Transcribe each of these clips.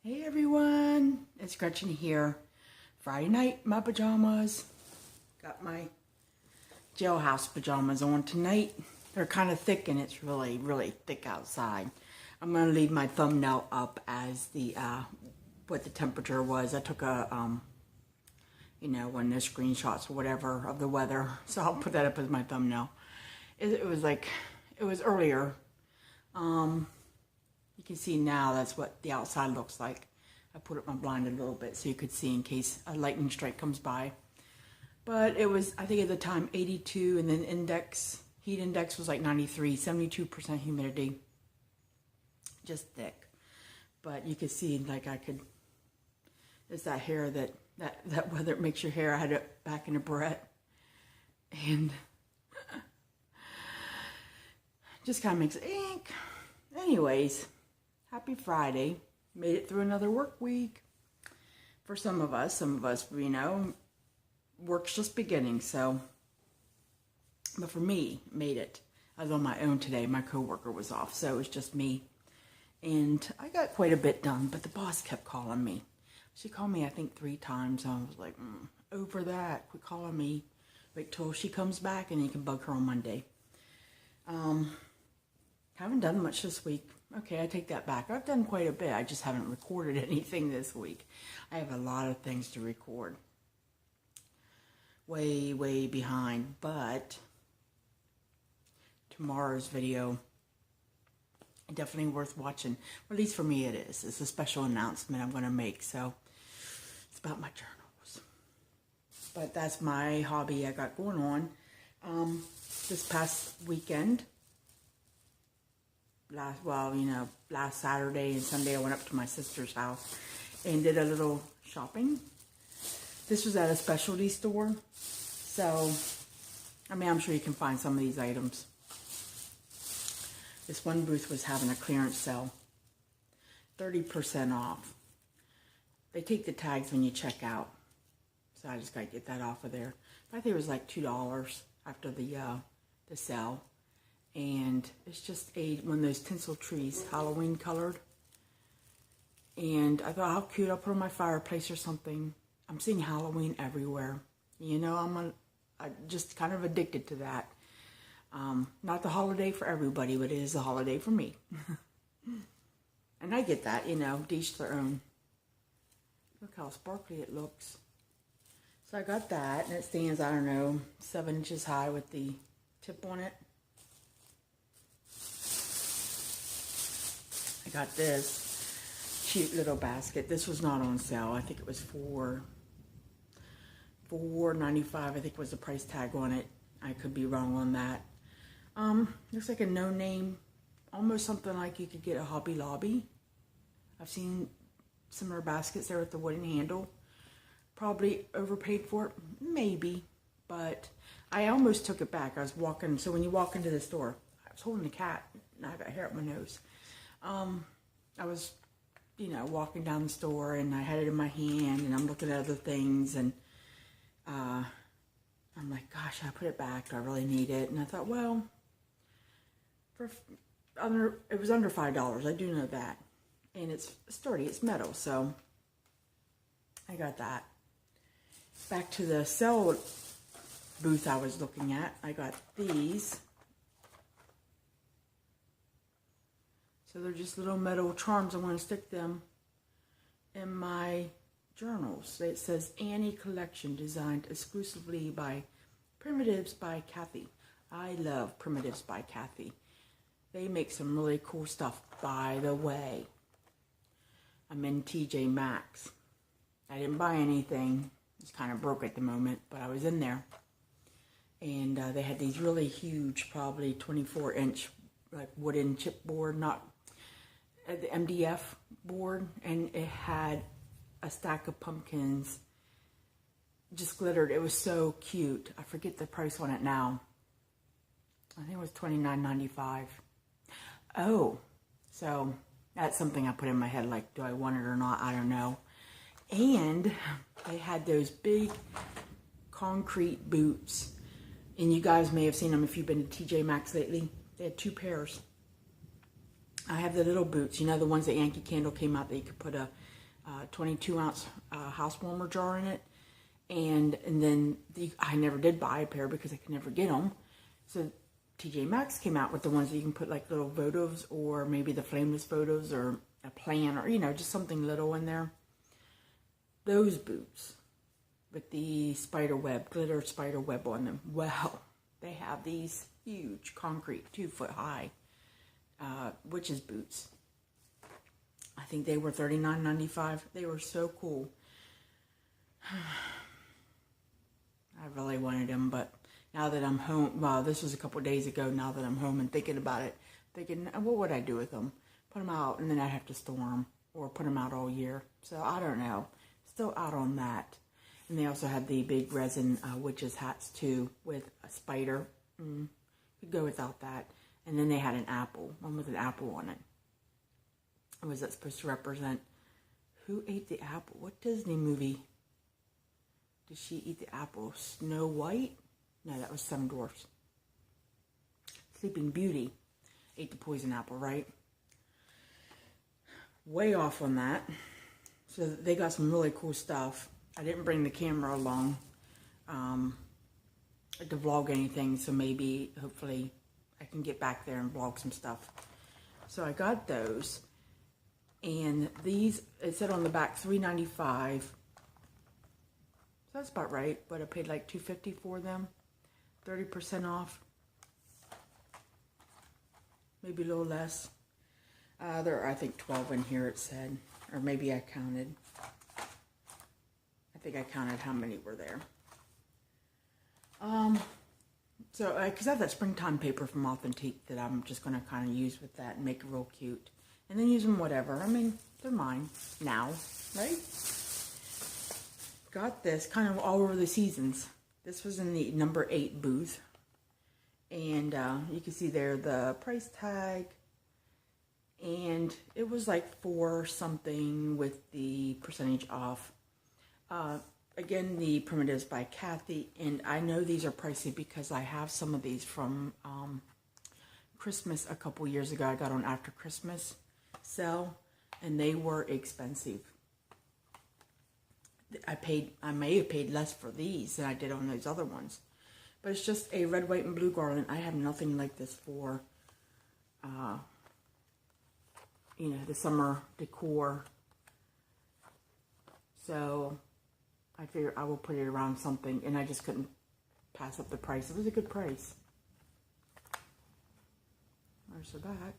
Hey everyone, it's Gretchen here. Friday night, my pajamas. Got my jailhouse pajamas on tonight. They're kind of thick and it's really, really thick outside. I'm going to leave my thumbnail up as the, what the temperature was. I took a, one of the screenshots or whatever of the weather. So I'll put that up as my thumbnail. It was earlier. You can see now that's what the outside looks like. I put up my blind a little bit so you could see in case a lightning strike comes by. But it was, I think at the time, 82, and then heat index was like 93, 72% humidity. Just thick. But you could see, like it's that hair that weather makes your hair. I had it back in a barrette. And just kind of makes it ink. Anyways. Happy Friday. Made it through another work week. For some of us, work's just beginning, so. But for me, made it. I was on my own today. My coworker was off, so it was just me. And I got quite a bit done, but the boss kept calling me. She called me, I think, 3 times. I was like, over that. Quit calling me. Wait till she comes back, and you can bug her on Monday. Haven't done much this week. Okay, I take that back. I've done quite a bit. I just haven't recorded anything this week. I have a lot of things to record. Way, way behind. But tomorrow's video, definitely worth watching. Or at least for me it is. It's a special announcement I'm going to make. So it's about my journals. But that's my hobby I got going on. This past weekend, last Saturday and Sunday, I went up to my sister's house and did a little shopping. This was at a specialty store. So, I'm sure you can find some of these items. This one booth was having a clearance sale. 30% off. They take the tags when you check out. So I just got to get that off of there. I think it was like $2 after the sale. And it's just one of those tinsel trees, Halloween colored. And I thought, how cute, I'll put it on my fireplace or something. I'm seeing Halloween everywhere. I'm just kind of addicted to that. Not the holiday for everybody, but it is a holiday for me. And I get that, to each their own. Look how sparkly it looks. So I got that, and it stands, 7 inches high with the tip on it. I got this cute little basket. This was not on sale. I think it was $4.95. I think was the price tag on it. I could be wrong on that. Looks like a no-name, almost something like you could get at Hobby Lobby. I've seen similar baskets there with the wooden handle. Probably overpaid for it, maybe, but I almost took it back. I was walking, so when you walk into the store, I was holding a cat, and I got hair up my nose. I was, walking down the store, and I had it in my hand, and I'm looking at other things, and I'm like, gosh, I put it back. Do I really need it? And I thought, well, it was under $5. I do know that. And it's sturdy. It's metal, so I got that. Back to the sale booth I was looking at. I got these. So they're just little metal charms. I want to stick them in my journals. It says Annie Collection, designed exclusively by Primitives by Kathy. I love Primitives by Kathy. They make some really cool stuff, by the way. I'm in TJ Maxx. I didn't buy anything. It's kind of broke at the moment, but I was in there. And they had these really huge, probably 24-inch like wooden chipboard, not the MDF board, and it had a stack of pumpkins just glittered. It was so cute. I forget the price on it now. I think it was $29.95. Oh, so that's something I put in my head, like, do I want it or not? I don't know. And they had those big concrete boots, and you guys may have seen them if you've been to TJ Maxx lately. They had 2 pairs. I have the little boots, the ones that Yankee Candle came out that you could put a 22-ounce house warmer jar in it. And then I never did buy a pair because I could never get them. So TJ Maxx came out with the ones that you can put like little votives, or maybe the flameless photos, or a plan, or, you know, just something little in there. Those boots with the spider web, glitter spider web on them. Well, they have these huge concrete 2-foot high witches boots. I think they were $39.95. They were so cool. I really wanted them, but now that I'm home, well, this was a couple days ago, now that I'm home and thinking about it, thinking, what would I do with them? Put them out, and then I'd have to store them, or put them out all year. So, I don't know. Still out on that. And they also had the big resin witches hats, too, with a spider. Could go without that. And then they had an apple, one with an apple on it. Was that supposed to represent? Who ate the apple? What Disney movie did she eat the apple? Snow White? No, that was Seven Dwarfs. Sleeping Beauty ate the poison apple, right? Way off on that. So they got some really cool stuff. I didn't bring the camera along to vlog anything, so maybe, hopefully, I can get back there and vlog some stuff. So I got those. And these, it said on the back $3.95. So that's about right, but I paid like $2.50 for them. 30% off. Maybe a little less. There are, I think, 12 in here, it said. Or maybe I counted. I think I counted how many were there. So, because I have that springtime paper from Authentique that I'm just going to kind of use with that and make it real cute. And then use them whatever. I mean, they're mine now, right? Got this kind of all over the seasons. This was in the number 8 booth. And you can see there the price tag. And it was like 4 something with the percentage off. Again, the Primitives by Kathy. And I know these are pricey because I have some of these from Christmas a couple years ago. I got on after Christmas sale. And they were expensive. I may have paid less for these than I did on those other ones. But it's just a red, white, and blue garland. I have nothing like this for, you know, the summer decor. So I figured I will put it around something, and I just couldn't pass up the price. It was a good price. There's the back.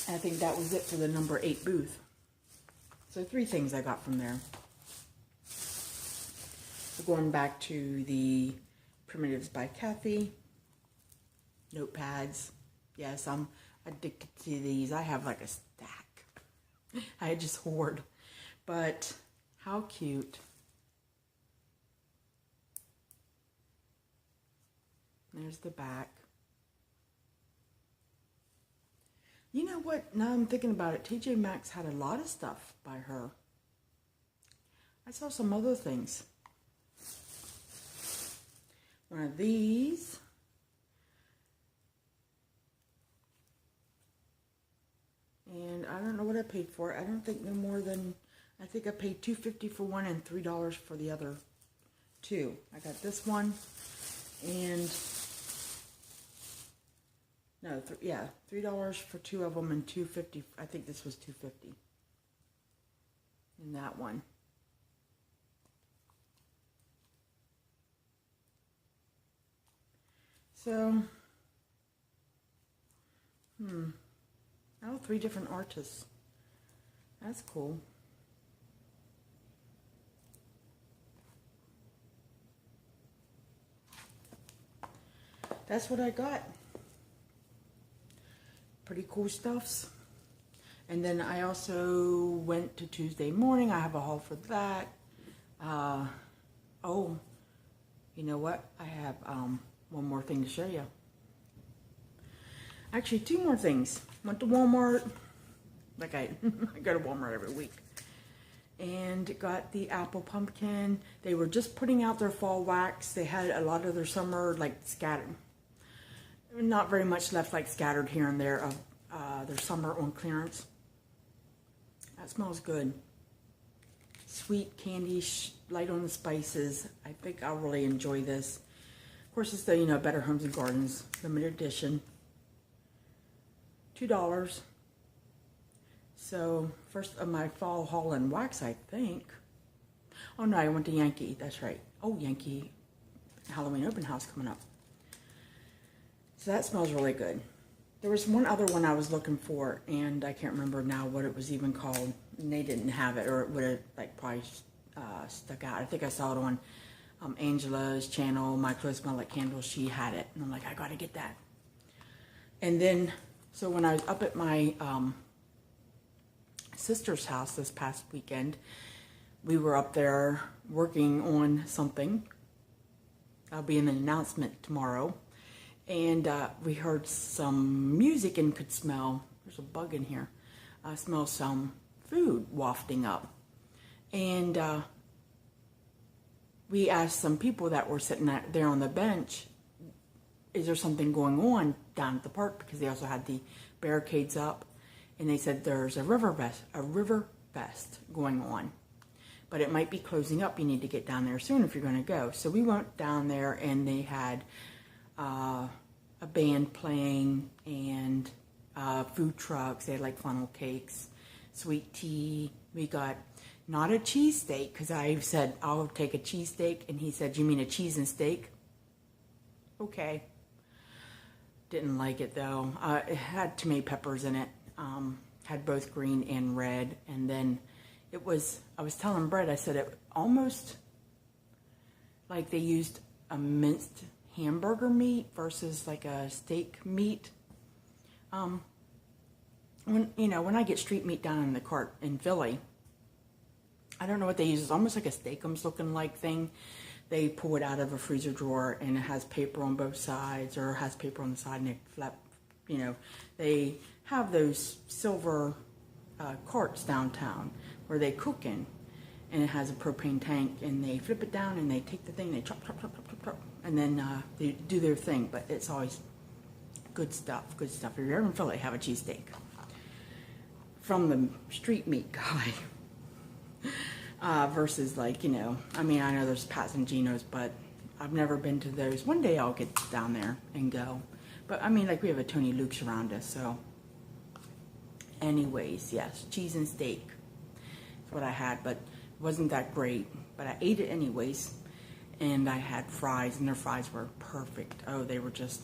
I think that was it for the number 8 booth. So 3 things I got from there. So going back to the Primitives by Kathy. Notepads. Yes, I'm addicted to these. I have like a stack. I just hoard. But how cute. There's the back. You know what? Now I'm thinking about it. TJ Maxx had a lot of stuff by her. I saw some other things. One of these. And I don't know what I paid for it. I don't think no more than, I think I paid $2.50 for one and $3 for the other 2. I got this one and no, yeah, $3 for 2 of them and $2.50. I think this was $2.50 in that one. So, oh, 3 different artists. That's cool. That's what I got. Pretty cool stuffs. And then I also went to Tuesday morning. I have a haul for that. Oh, you know what? I have one more thing to show you. Actually, 2 more things. Went to Walmart. Like I go to Walmart every week. And got the apple pumpkin. They were just putting out their fall wax. They had a lot of their summer like scattered. Not very much left like scattered here and there of their summer on clearance. That smells good. Sweet candy, light on the spices. I think I'll really enjoy this. Of course, it's the, you know, Better Homes and Gardens limited edition. $2. So, first of my fall haul in wax, I think. Oh no, I went to Yankee. That's right. Oh, Yankee Halloween open house coming up. So that smells really good. There was one other one I was looking for, and I can't remember now what it was even called. And they didn't have it, or it would have like probably stuck out. I think I saw it on Angela's channel, My Clothes Smell Like Candles. She had it, and I'm like, I gotta get that. And then, so when I was up at my sister's house this past weekend, we were up there working on something. I'll be in an announcement tomorrow. And we heard some music and could smell, there's a bug in here, smell some food wafting up. And we asked some people that were sitting there on the bench, is there something going on down at the park? Because they also had the barricades up. And they said there's a river fest going on. But it might be closing up. You need to get down there soon if you're going to go. So we went down there, and they had a band playing and food trucks. They had like funnel cakes, sweet tea. We got not a cheesesteak, because I said I'll take a cheesesteak, and he said, you mean a cheese and steak? Okay. Didn't like it though. It had tomato peppers in it. Had both green and red, and then it was, I was telling Brett, I said it almost like they used a minced hamburger meat versus like a steak meat. When I get street meat down in the cart in Philly, I don't know what they use. It's almost like a steakums looking like thing. They pull it out of a freezer drawer, and it has paper on both sides, or has paper on the side, and they flap, they have those silver carts downtown where they cook in, and it has a propane tank, and they flip it down, and they take the thing, they chop, and then they do their thing. But it's always good stuff. If you're ever in Philly, have a cheesesteak from the street meat guy. Versus like, I mean, I know there's Pat's and Geno's, but I've never been to those. One day I'll get down there and go. But I mean, like, we have a Tony Luke's around us, so. Anyways, yes, cheese and steak is what I had, but it wasn't that great. But I ate it anyways, and I had fries, and their fries were perfect. Oh, they were just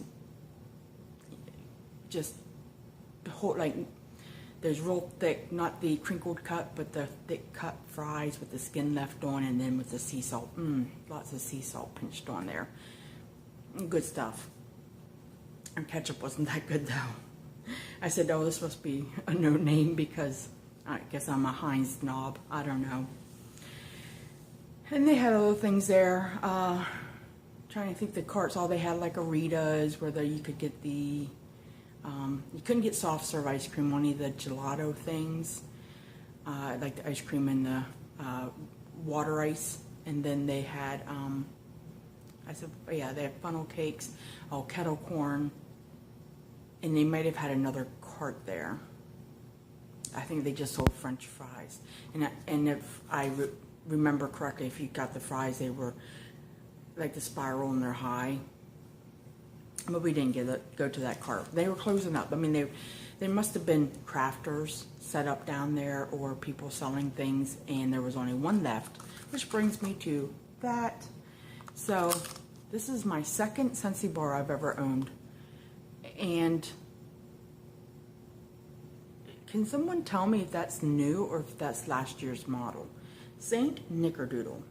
the whole, like, there's real thick, not the crinkled cut, but the thick cut fries with the skin left on, and then with the sea salt. Lots of sea salt pinched on there. Good stuff. And ketchup wasn't that good though. I said, oh, this must be a no name, because I guess I'm a Heinz snob. I don't know. And they had other things there. Trying to think, the carts, all they had like Aritas, where you could get the, you couldn't get soft serve ice cream, only the gelato things, like the ice cream and the water ice. And then they had, I said, yeah, they had funnel cakes, kettle corn, and they might have had another cart there. I think they just sold French fries. And if I remember correctly, if you got the fries, they were like the spiral and they're high. But we didn't go to that cart. They were closing up. I mean, they must have been crafters set up down there, or people selling things, and there was only one left, which brings me to that. So this is my second Scentsy bar I've ever owned. And can someone tell me if that's new or if that's last year's model? Saint Nickerdoodle.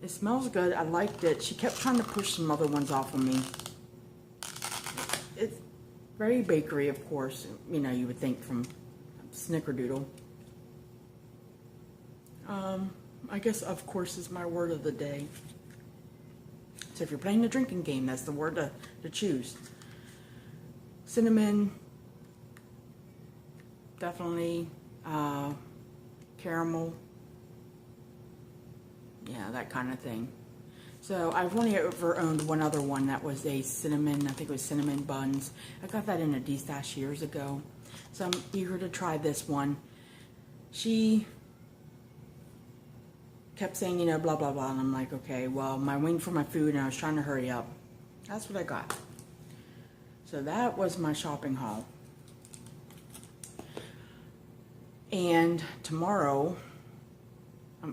It smells good. I liked it. She kept trying to push some other ones off of me. It's very bakery, of course. You would think from Snickerdoodle. I guess, of course, is my word of the day. So if you're playing the drinking game, that's the word to choose. Cinnamon. Definitely. Caramel. Yeah, that kind of thing. So I've only ever owned one other one that was a cinnamon, I think it was cinnamon buns. I got that in a D-stash years ago. So I'm eager to try this one. She kept saying, you know, blah, blah, blah. And I'm like, okay, well, my waiting for my food and I was trying to hurry up. That's what I got. So that was my shopping haul. And tomorrow,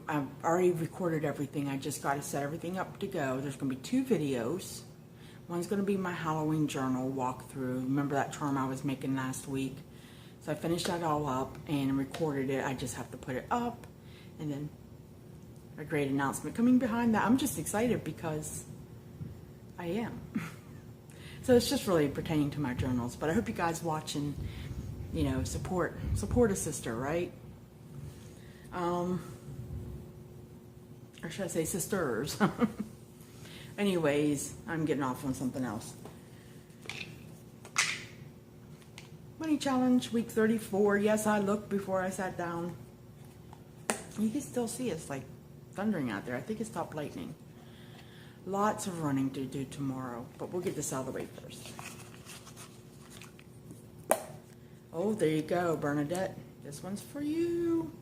I've already recorded everything. I just got to set everything up to go. There's going to be 2 videos. One's going to be my Halloween journal walkthrough. Remember that charm I was making last week? So I finished that all up and recorded it. I just have to put it up. And then a great announcement coming behind that. I'm just excited because I am. So it's just really pertaining to my journals. But I hope you guys watch and, you know, support a sister, right? Or should I say sisters? Anyways, I'm getting off on something else. Money challenge, week 34. Yes, I looked before I sat down. You can still see it's like thundering out there. I think it stopped lightning. Lots of running to do tomorrow, but we'll get this out of the way first. Oh, there you go, Bernadette. This one's for you.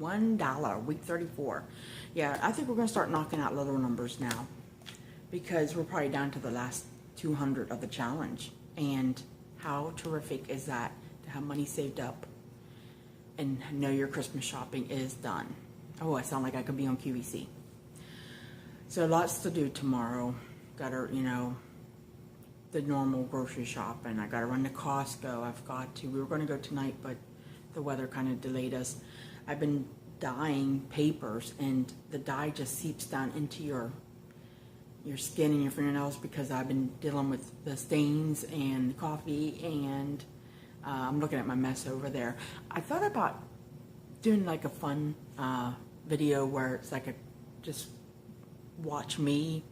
$1, week 34. Yeah, I think we're going to start knocking out little numbers now because we're probably down to the last 200 of the challenge. And how terrific is that to have money saved up and know your Christmas shopping is done. Oh, I sound like I could be on QVC. So lots to do tomorrow. Got to, you know, the normal grocery shopping. I got to run to Costco. I've got to. We were going to go tonight, but the weather kind of delayed us. I've been dyeing papers, and the dye just seeps down into your skin and your fingernails because I've been dealing with the stains and coffee, and I'm looking at my mess over there. I thought about doing like a fun video where it's like just watch me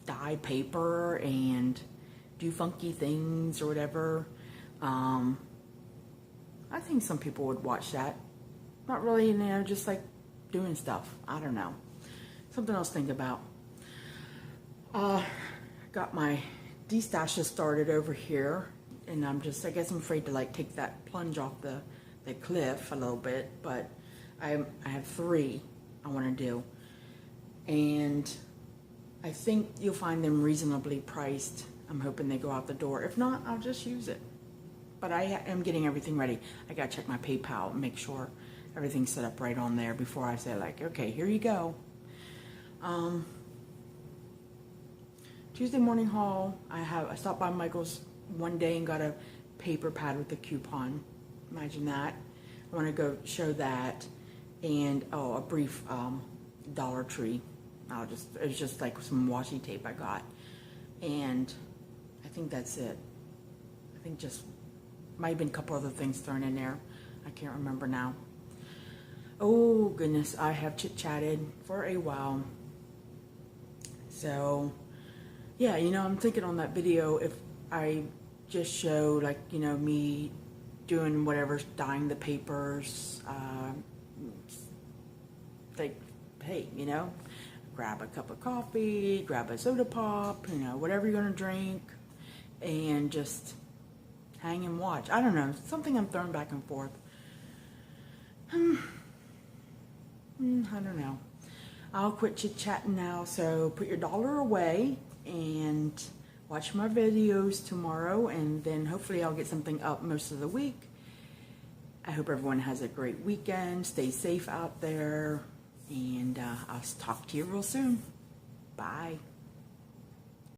dye paper and do funky things or whatever. I think some people would watch that. Not really, you know, just like doing stuff. I don't know. Something else to think about. Got my destashes started over here, and I guess I'm afraid to like take that plunge off the cliff a little bit, but I have 3 I want to do, and I think you'll find them reasonably priced. I'm hoping they go out the door. If not, I'll just use it. But I am getting everything ready. I gotta check my PayPal and make sure everything's set up right on there before I say like, okay, here you go. Tuesday morning haul. I stopped by Michael's one day and got a paper pad with a coupon. Imagine that. I want to go show that, and a brief Dollar Tree. It was just like some washi tape I got, and I think that's it. I think just might have been a couple other things thrown in there. I can't remember now. Oh goodness, I have chit-chatted for a while. So yeah, you know, I'm thinking on that video if I just show like, you know, me doing whatever, dyeing the papers, like, hey, you know, grab a cup of coffee, grab a soda pop, you know, whatever you're gonna drink, and just hang and watch. I don't know, something I'm throwing back and forth. I don't know. I'll quit chit-chatting now, so put your dollar away and watch my videos tomorrow, and then hopefully I'll get something up most of the week. I hope everyone has a great weekend. Stay safe out there, and I'll talk to you real soon. Bye.